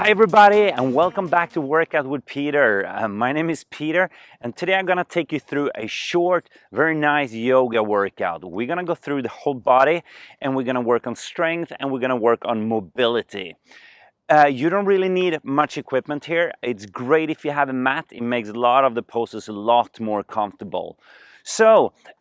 Hi everybody and welcome back to Workout with Peter. My name is Peter and today I'm gonna take you through a short, very nice yoga workout. We're gonna go through the whole body and we're gonna work on strength and we're gonna work on mobility. You don't really need much equipment here. It's great if you have a mat. It makes a lot of the poses a lot more comfortable.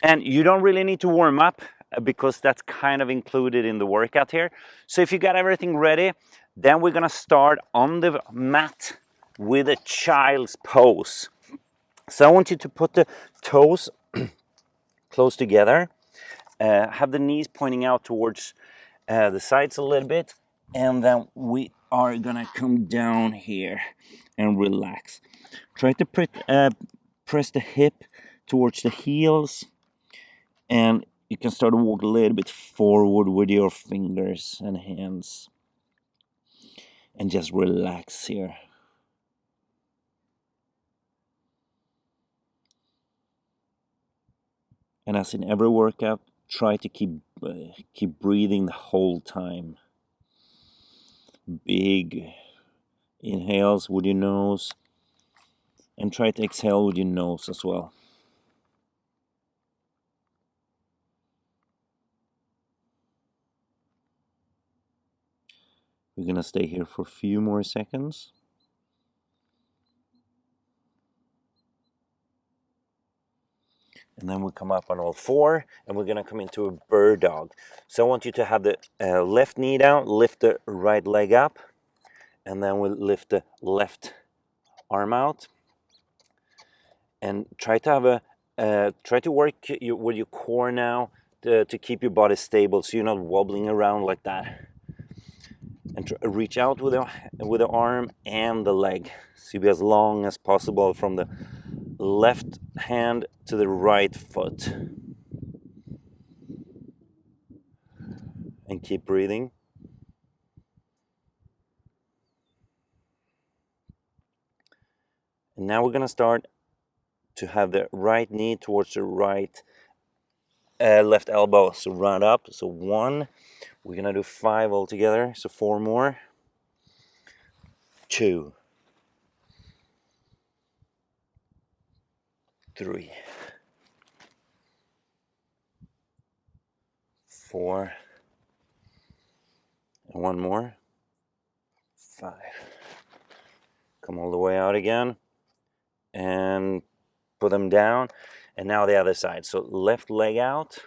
And you don't really need to warm up because that's kind of included in the workout here. So if you got everything ready, then we're gonna start on the mat with a child's pose. So I want you to put the toes close together, have the knees pointing out towards the sides a little bit, and then we are gonna come down here and relax. Try to press the hip towards the heels, and you can start to walk a little bit forward with your fingers and hands, and just relax here. And as in every workout, try to keep breathing the whole time. Big inhales with your nose, and try to exhale with your nose as well. We're gonna stay here for a few more seconds. And then we come up on all four and we're gonna come into a bird dog. So I want you to have the left knee down, lift the right leg up, and then we'll lift the left arm out. And try to have try to work with your core now to keep your body stable so you're not wobbling around like that. And reach out with the arm and the leg. So be as long as possible from the left hand to the right foot. And keep breathing. And now we're gonna start to have the right knee towards the right left elbow. So round up. So 1. We're gonna do 5 altogether. So 4 more. 2. 3. 4. And 1 more. 5. Come all the way out again. And put them down. And now the other side. So left leg out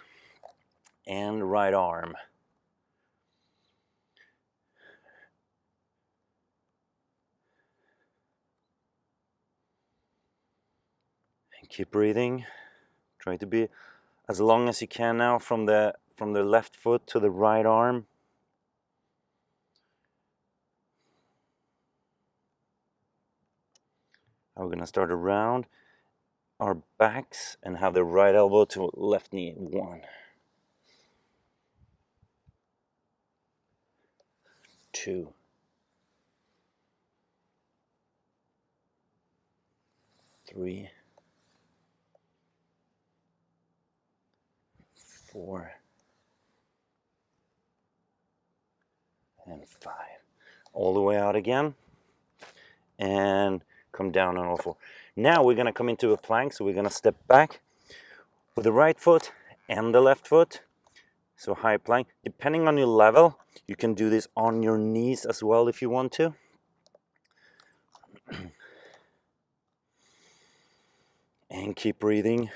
and right arm. And keep breathing. Try to be as long as you can now from the left foot to the right arm. Now we're going to start around our backs and have the right elbow to left knee. 1. 2. 3. 4. And 5. All the way out again. And come down on all 4. Now we're going to come into a plank. So we're going to step back with the right foot and the left foot. So high plank. Depending on your level, you can do this on your knees as well if you want to. And keep breathing.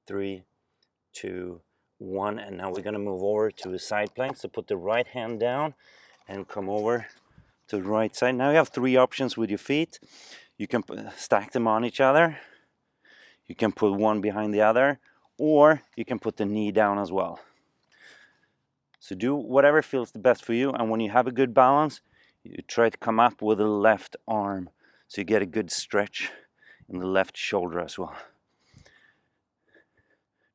3, 2, 1. And now we're going to move over to a side plank. So put the right hand down and come over to the right side. Now you have 3 options with your feet. You can stack them on each other. You can put one behind the other, or you can put the knee down as well. So do whatever feels the best for you. And when you have a good balance, you try to come up with the left arm so you get a good stretch in the left shoulder as well.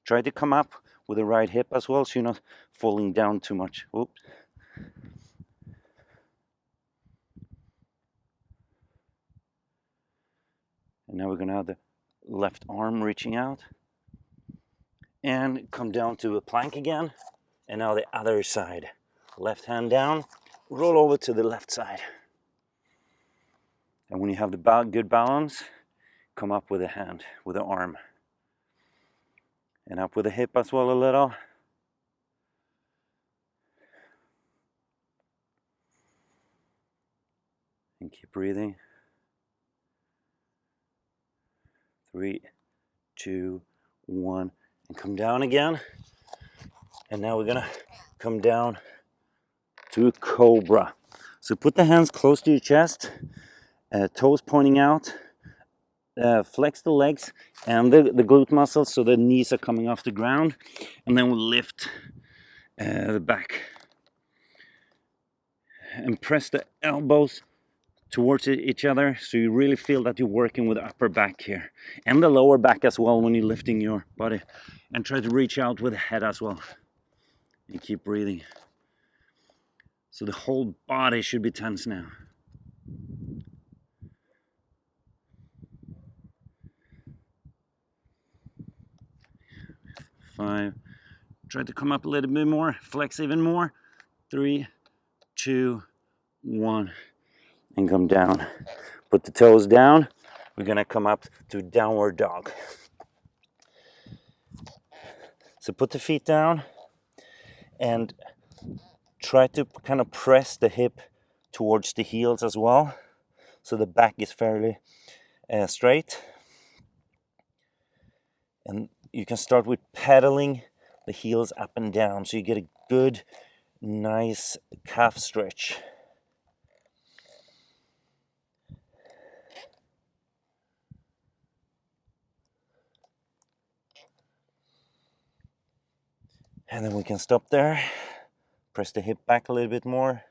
Try to come up with the right hip as well so you're not falling down too much. Oops. And now we're going to have the left arm reaching out and come down to a plank again. And now the other side. Left hand down, roll over to the left side. And when you have the good balance, come up with a hand, with the arm. And up with the hip as well a little. And keep breathing. 3, 2, 1, and come down again. And now we're gonna come down to a cobra. So put the hands close to your chest, toes pointing out, flex the legs and the glute muscles so the knees are coming off the ground, and then we'll lift the back and press the elbows towards each other so you really feel that you're working with the upper back here and the lower back as well when you're lifting your body, and try to reach out with the head as well and keep breathing. So the whole body should be tense now. 5, try to come up a little bit more, flex even more. 3, 2, 1, and come down. Put the toes down. We're gonna come up to downward dog. So put the feet down and try to kind of press the hip towards the heels as well, so the back is fairly straight. And you can start with pedaling the heels up and down so you get a good, nice calf stretch. And then we can stop there, press the hip back a little bit more,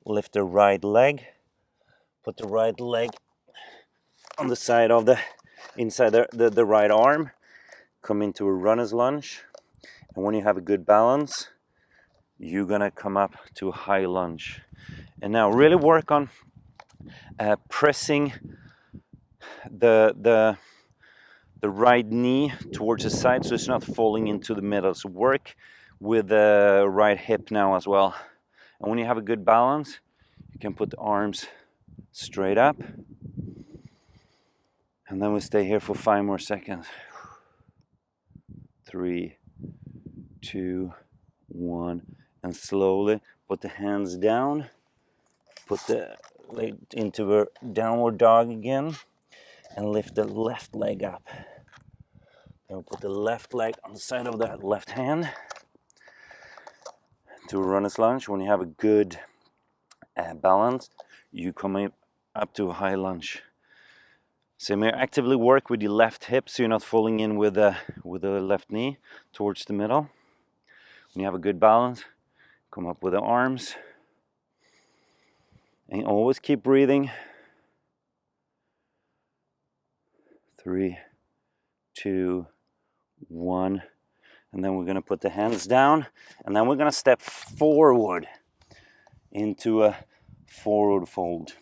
lift the right leg, put the right leg on the side of the, inside the right arm, come into a runner's lunge. And when you have a good balance, you're gonna come up to a high lunge. And now really work on pressing the right knee towards the side so it's not falling into the middle. So work with the right hip now as well. And when you have a good balance, you can put the arms straight up. And then we stay here for 5 more seconds. 3, 2, 1, and slowly put the hands down. Put the leg into a downward dog again and lift the left leg up. Then we'll put the left leg on the side of the left hand to a runner's lunge. When you have a good balance, you come up to a high lunge. So you may actively work with your left hip so you're not falling in with the left knee towards the middle. When you have a good balance, come up with the arms. And always keep breathing. 3, 2, 1. And then we're going to put the hands down. And then we're going to step forward into a forward fold.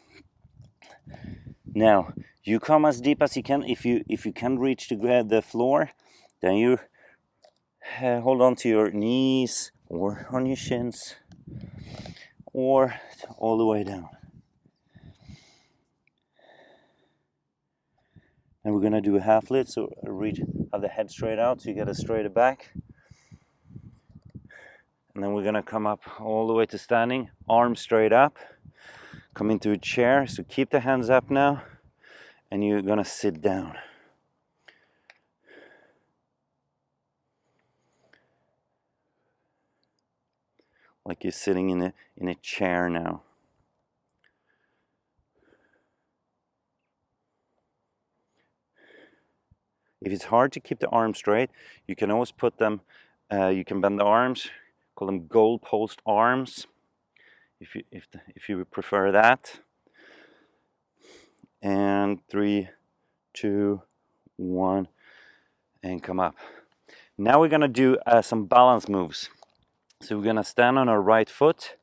Now, you come as deep as you can. If you can reach the floor, then you hold on to your knees or on your shins or all the way down. And we're gonna do a half lift, so have the head straight out so you get a straighter back. And then we're gonna come up all the way to standing, arms straight up, come into a chair. So keep the hands up now, and you're gonna sit down. Like you're sitting in a chair now. If it's hard to keep the arms straight, you can always put them, you can bend the arms, call them goalpost arms, if you would prefer that. And 3, 2, 1, and come up. Now we're gonna do some balance moves. So we're gonna stand on our right foot.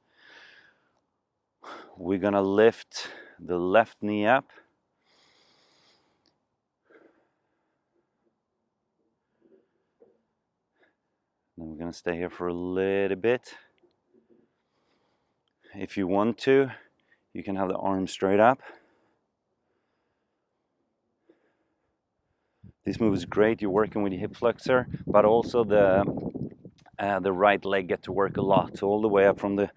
We're gonna lift the left knee up. Then we're going to stay here for a little bit. If you want to, you can have the arm straight up. This move is great. You're working with your hip flexor, but also the right leg get to work a lot. So all the way up from the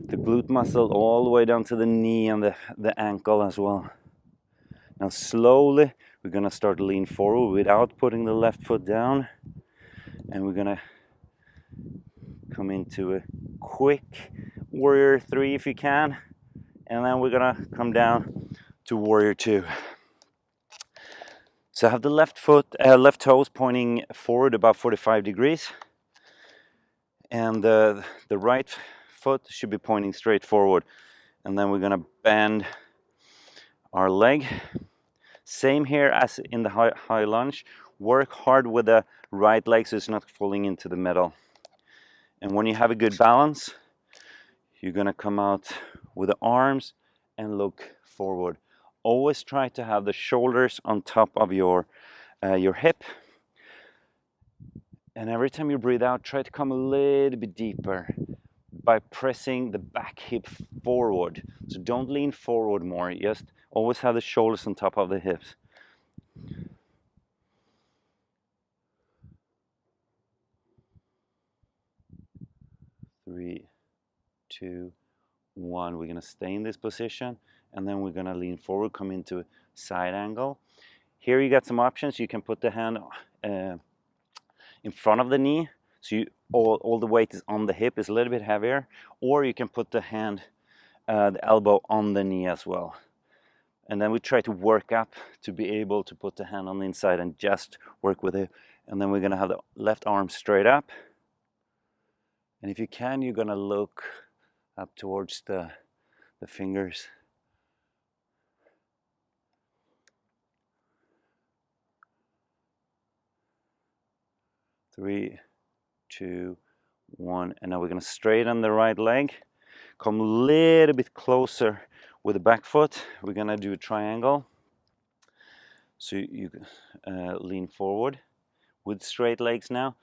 glute muscle all the way down to the knee and the ankle as well. Now slowly we're going to start to lean forward without putting the left foot down, and we're going to come into a quick warrior 3 if you can, and then we're going to come down to warrior 2. So have the left toes pointing forward about 45 degrees, and the right foot should be pointing straight forward. And then we're going to bend our leg. Same here as in the high lunge. Work hard with the right leg so it's not falling into the middle. And when you have a good balance, you're going to come out with the arms and look forward. Always try to have the shoulders on top of your hip. And every time you breathe out, try to come a little bit deeper by pressing the back hip forward. So don't lean forward more, just always have the shoulders on top of the hips. 3, 2, 1. We're going to stay in this position, and then we're going to lean forward, come into a side angle. Here you got some options. You can put the hand in front of the knee, so all the weight is on the hip, is a little bit heavier, or you can put the hand, the elbow on the knee as well. And then we try to work up to be able to put the hand on the inside and just work with it. And then we're going to have the left arm straight up. And if you can, you're going to look up towards the fingers. 3, 2, 1. And now we're going to straighten the right leg. Come a little bit closer with the back foot. We're going to do a triangle. So you lean forward with straight legs now.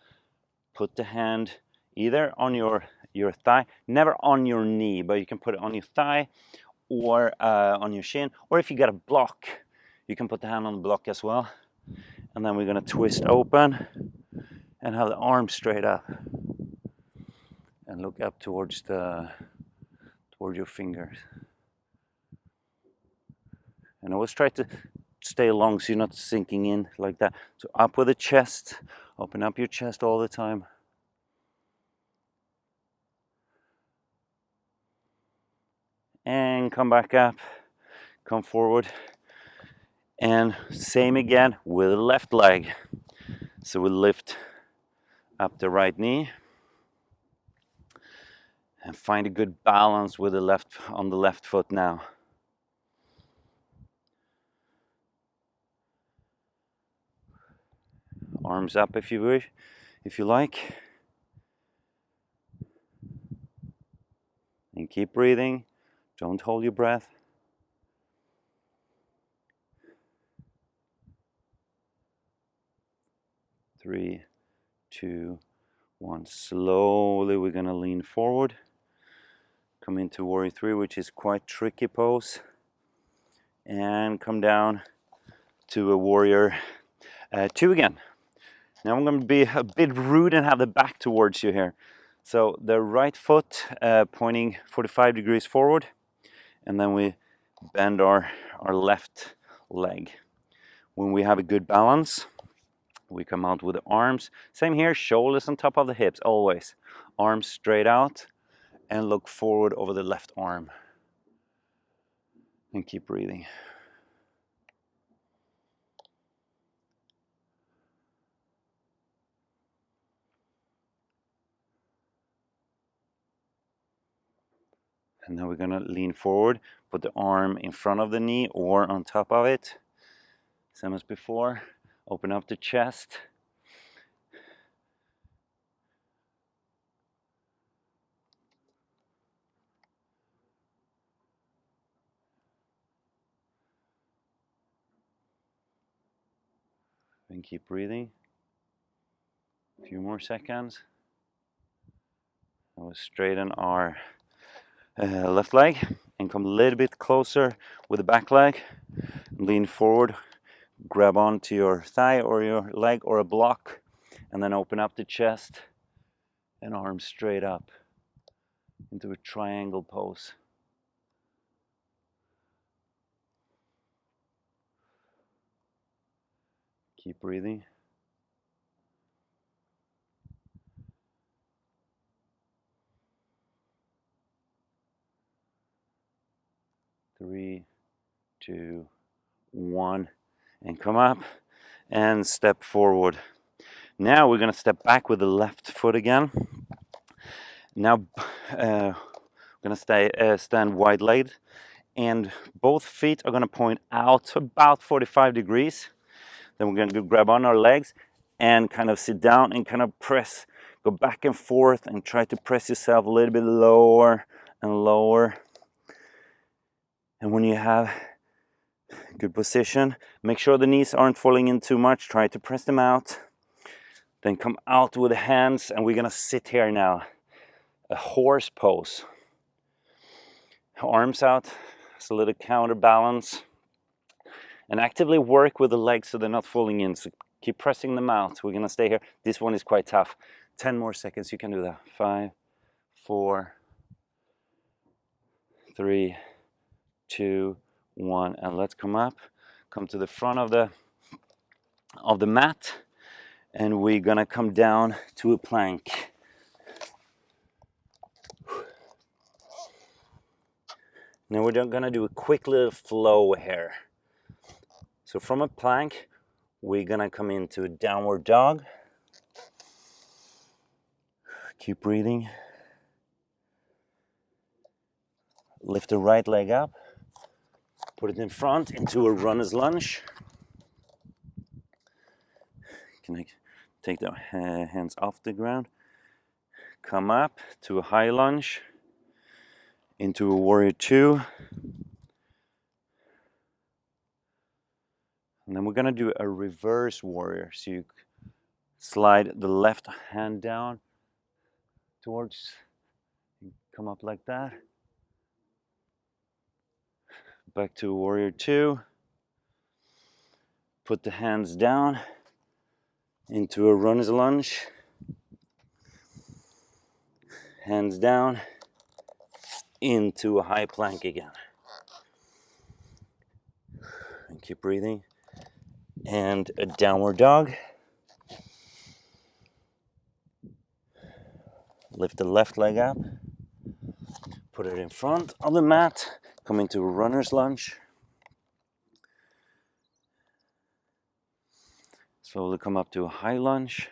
Put the hand either on your thigh, never on your knee, but you can put it on your thigh or on your shin. Or if you got a block, you can put the hand on the block as well. And then we're going to twist open and have the arm straight up. And look up towards your fingers. And always try to stay long so you're not sinking in like that. So up with the chest, open up your chest all the time. And come back up, come forward. And same again with the left leg. So we lift up the right knee and find a good balance with the left on the left foot now. Arms up if you wish, if you like. And keep breathing. Don't hold your breath. 3, 2, 1. Slowly we're going to lean forward. Come into warrior 3, which is quite tricky pose. And come down to a warrior 2 again. Now I'm going to be a bit rude and have the back towards you here. So the right foot pointing 45 degrees forward, and then we bend our left leg. When we have a good balance, we come out with the arms. Same here, shoulders on top of the hips, always. Arms straight out and look forward over the left arm. And keep breathing. And now we're going to lean forward, put the arm in front of the knee or on top of it. Same as before. Open up the chest. And keep breathing. A few more seconds. We'll straighten our left leg and come a little bit closer with the back leg. Lean forward, grab onto your thigh or your leg or a block, and then open up the chest and arms straight up into a triangle pose. Keep breathing. Three, two, one, and come up and step forward. Now we're going to step back with the left foot again. Now we're going to stand wide-legged, and both feet are going to point out about 45 degrees. Then we're going to grab on our legs and kind of sit down and kind of press, go back and forth and try to press yourself a little bit lower and lower. And when you have good position, make sure the knees aren't falling in too much. Try to press them out. Then come out with the hands, and we're gonna sit here now. A horse pose. Arms out, it's a little counterbalance. And actively work with the legs so they're not falling in. So keep pressing them out. We're gonna stay here. This one is quite tough. 10 more seconds, you can do that. 5, 4, 3, 2, 1, and let's come up. Come to the front of the mat, and we're gonna come down to a plank. Now we're gonna do a quick little flow here. So from a plank, we're gonna come into a downward dog. Keep breathing. Lift the right leg up. Put it in front into a runner's lunge. Can I take the hands off the ground? Come up to a high lunge. Into a warrior 2. And then we're gonna do a reverse warrior. So you slide the left hand down towards, come up like that. Back to warrior 2. Put the hands down into a runner's lunge. Hands down into a high plank again. And keep breathing. And a downward dog. Lift the left leg up. Put it in front of the mat. Come into a runner's lunge. Slowly come up to a high lunge.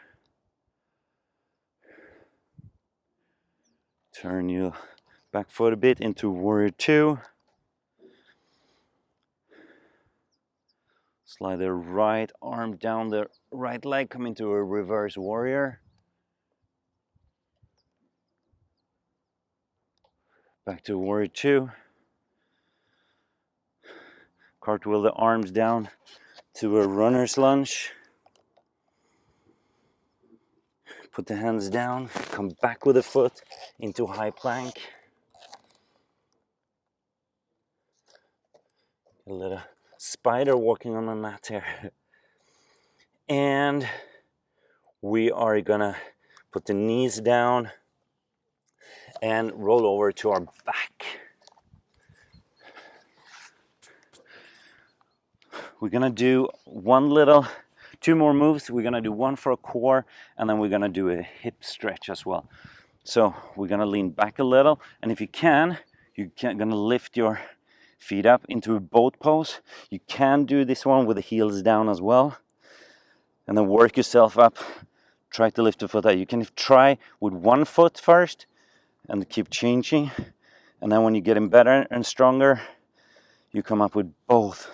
Turn your back foot a bit into warrior 2. Slide the right arm down the right leg, come into a reverse warrior. Back to warrior 2. Cartwheel the arms down to a runner's lunge. Put the hands down, come back with the foot into high plank. A little spider walking on the mat here. And we are gonna put the knees down and roll over to our back. We're gonna do two more moves. We're gonna do one for a core, and then we're gonna do a hip stretch as well. So we're gonna lean back a little, and if you can, you're gonna lift your feet up into a boat pose. You can do this one with the heels down as well, and then work yourself up. Try to lift the foot out. You can try with one foot first, and keep changing, and then when you're getting better and stronger, you come up with both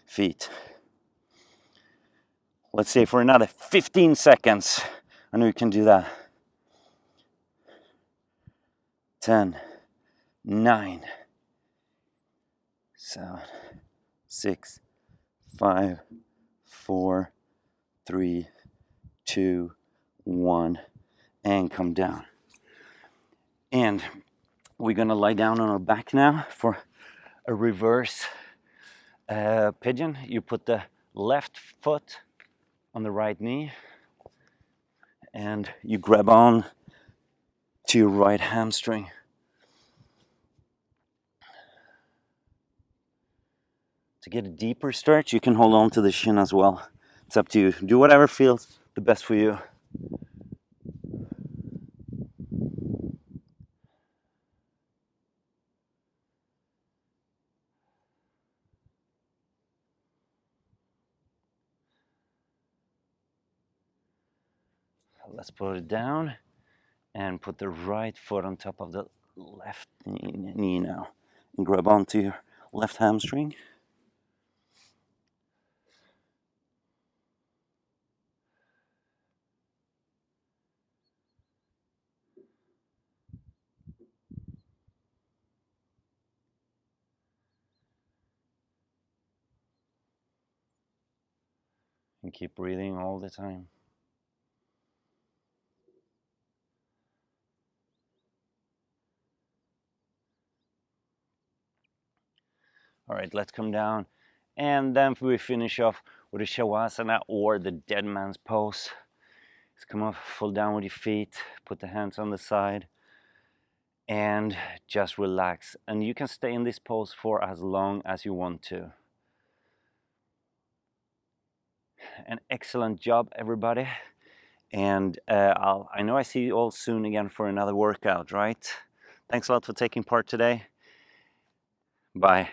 feet. Let's say for another 15 seconds. I know you can do that. 10, 9, 7, 6, 5, 4, 3, 2, 1, and come down. And we're gonna lie down on our back now for a reverse pigeon. You put the left foot on the right knee and you grab on to your right hamstring. To get a deeper stretch, you can hold on to the shin as well. It's up to you. Do whatever feels the best for you. Let's put it down and put the right foot on top of the left knee now. And grab onto your left hamstring. And keep breathing all the time. All right, let's come down. And then we finish off with a shavasana or the dead man's pose. Just come up, fall down with your feet, put the hands on the side, and just relax. And you can stay in this pose for as long as you want to. An excellent job, everybody. And I know I see you all soon again for another workout, right? Thanks a lot for taking part today. Bye.